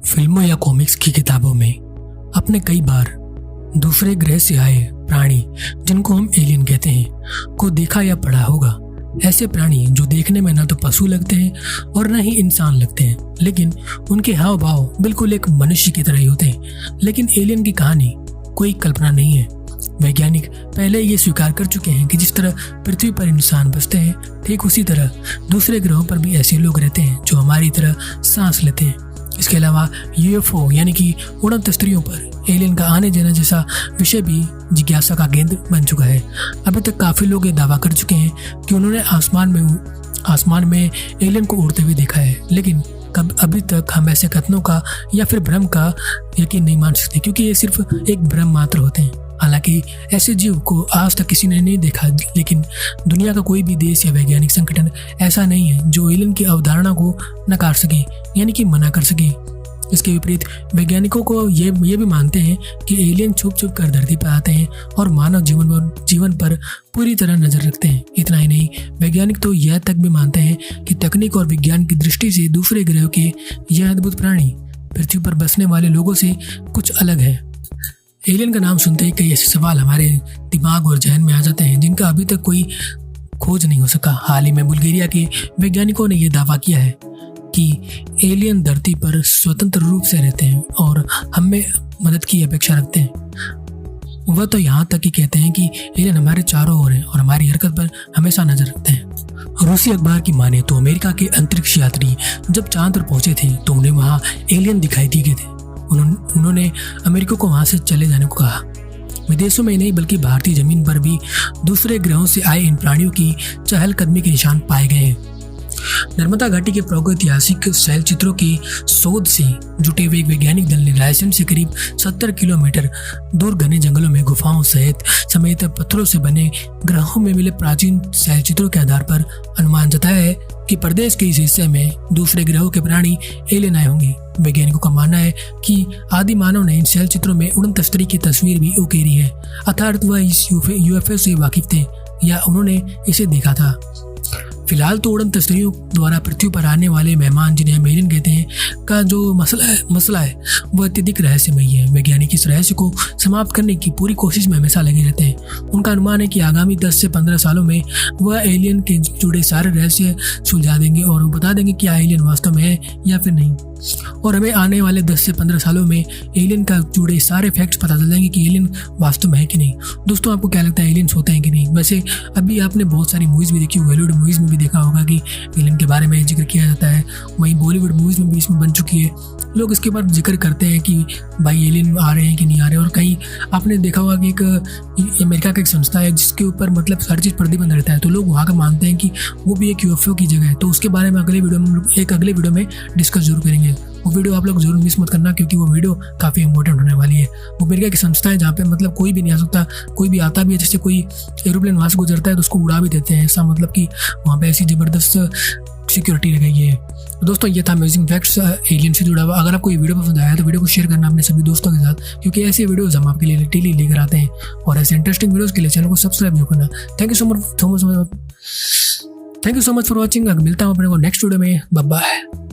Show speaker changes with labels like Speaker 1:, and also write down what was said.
Speaker 1: फिल्मों या कॉमिक्स की किताबों में आपने कई बार दूसरे ग्रह से आए प्राणी, जिनको हम एलियन कहते हैं, को देखा या पढ़ा होगा। ऐसे प्राणी जो देखने में न तो पशु लगते हैं और न ही इंसान लगते हैं, लेकिन उनके हाव भाव बिल्कुल एक मनुष्य की तरह ही होते हैं। लेकिन एलियन की कहानी कोई कल्पना नहीं है। वैज्ञानिक पहले ये स्वीकार कर चुके हैं कि जिस तरह पृथ्वी पर इंसान बसते हैं, ठीक उसी तरह दूसरे ग्रहों पर भी ऐसे लोग रहते हैं जो हमारी तरह सांस लेते हैं। इसके अलावा यूएफओ यानी कि उड़न तस्तरियों पर एलियन का आने जाने जैसा विषय भी जिज्ञासा का केंद्र बन चुका है। अभी तक काफी लोग ये दावा कर चुके हैं कि उन्होंने आसमान में एलियन को उड़ते हुए देखा है, लेकिन अभी तक हम ऐसे कथनों का या फिर भ्रम का यकीन नहीं मान सकते, क्योंकि ये सिर्फ एक भ्रम मात्र होते हैं। हालांकि ऐसे जीव को आज तक किसी ने नहीं देखा, लेकिन दुनिया का कोई भी देश या वैज्ञानिक संगठन ऐसा नहीं है जो एलियन की अवधारणा को नकार सके, यानी कि मना कर सके। इसके विपरीत वैज्ञानिकों को ये भी मानते हैं कि एलियन छुप छुप कर धरती पर आते हैं और मानव जीवन पर पूरी तरह नजर रखते हैं। इतना ही नहीं, वैज्ञानिक तो यह तक भी मानते हैं कि तकनीक और विज्ञान की दृष्टि से दूसरे ग्रहों के यह अद्भुत प्राणी पृथ्वी पर बसने वाले लोगों से कुछ अलग है। एलियन का नाम सुनते ही कई ऐसे सवाल हमारे दिमाग और जहन में आ जाते हैं जिनका अभी तक कोई खोज नहीं हो सका। हाल ही में बुल्गारिया के वैज्ञानिकों ने यह दावा किया है कि एलियन धरती पर स्वतंत्र रूप से रहते हैं और हमें मदद की अपेक्षा रखते हैं। वह तो यहाँ तक ही कहते हैं कि एलियन हमारे चारों ओर हैं और हमारी हरकत पर हमेशा नजर रखते हैं। रूसी अखबार की माने तो अमेरिका के अंतरिक्ष यात्री जब चांद पर पहुंचे थे तो उन्हें वहां एलियन दिखाई दिए गए थे। उन्होंने अमेरिका को वहां से चले जाने को कहा। विदेशों में नहीं बल्कि भारतीय जमीन पर भी दूसरे ग्रहों से आए इन प्राणियों की चहलकदमी के निशान पाए गए हैं। नर्मदा घाटी के प्रागैतिहासिक शैल चित्रों की शोध से जुटे हुए एक वैज्ञानिक दल ने रायसेन से करीब 70 किलोमीटर दूर घने जंगलों में गुफाओं समेत पत्थरों से बने ग्रहों में मिले प्राचीन शैल चित्रों के आधार पर अनुमान जताया है कि प्रदेश के इस हिस्से में दूसरे ग्रहों के प्राणी एलियन आए होंगे। वैज्ञानिकों का मानना है कि आदि मानव ने इन शैल चित्रों में उड़न तस्तरी की तस्वीर भी उकेरी है, अर्थात वह इस यूएफओ से वाकिफ थे या उन्होंने इसे देखा था। फिलहाल तो उड़न तस्तरियों द्वारा पृथ्वी पर आने वाले मेहमान, जिन्हें हम एलियन कहते हैं, का जो मसला है वह अत्यधिक रहस्यमयी है। वैज्ञानिक इस रहस्य को समाप्त करने की पूरी कोशिश में हमेशा लगे रहते हैं। उनका अनुमान है कि आगामी 10 से 15 सालों में वह एलियन के जुड़े सारे रहस्य सुलझा देंगे और बता देंगे कि एलियन वास्तव में है या फिर नहीं। और हमें आने वाले 10 से 15 सालों में एलियन का जुड़े सारे फैक्ट्स पता चल जाएंगे कि एलियन वास्तव में है कि नहीं। दोस्तों, आपको क्या लगता है, एलियंस होते हैं कि नहीं? वैसे अभी आपने बहुत सारी मूवीज़ भी देखी होगी, हॉलीवुड मूवीज़ में भी देखा होगा कि एलियन के बारे में जिक्र किया जाता है। वहीं बॉलीवुड मूवीज़ में भी इसमें बन चुकी है। लोग इसके बाद जिक्र करते हैं कि भाई एलियन आ रहे हैं कि नहीं आ रहे। और कहीं आपने देखा होगा कि एक अमेरिका का एक संस्था है जिसके ऊपर मतलब हर चीज़ प्रतिबंध रहता है, तो लोग वहाँ का मानते हैं कि वो भी एक यूएफओ की जगह है। तो उसके बारे में अगले वीडियो में डिस्कस जरूर करेंगे। वो वीडियो आप लोग जरूर मिस मत करना, क्योंकि वो वीडियो काफ़ी इंपॉर्टेंट होने वाली है। वो अमेरिका की संस्था है जहाँ पे मतलब कोई भी नहीं आ सकता, कोई भी आता भी है, जैसे कोई एरोप्लेन वहाँ से गुजरता है तो उसको उड़ा भी देते हैं। ऐसा मतलब कि वहाँ पे ऐसी ज़बरदस्त सिक्योरिटी रह गई है। तो दोस्तों, ये था अमेजिंग फैक्ट्स एलियन से जुड़ा हुआ। अगर आपको ये वीडियो पसंद आया तो वीडियो को शेयर करना अपने सभी दोस्तों के साथ, क्योंकि ऐसे वीडियोस हम आपके लिए डेली लेकर आते हैं। और ऐसे इंटरेस्टिंग वीडियोस के लिए चैनल को सब्सक्राइब जरूर करना। Thank you so much for watching. मिलता हूँ अपने को नेक्स्ट वीडियो में। Bye bye.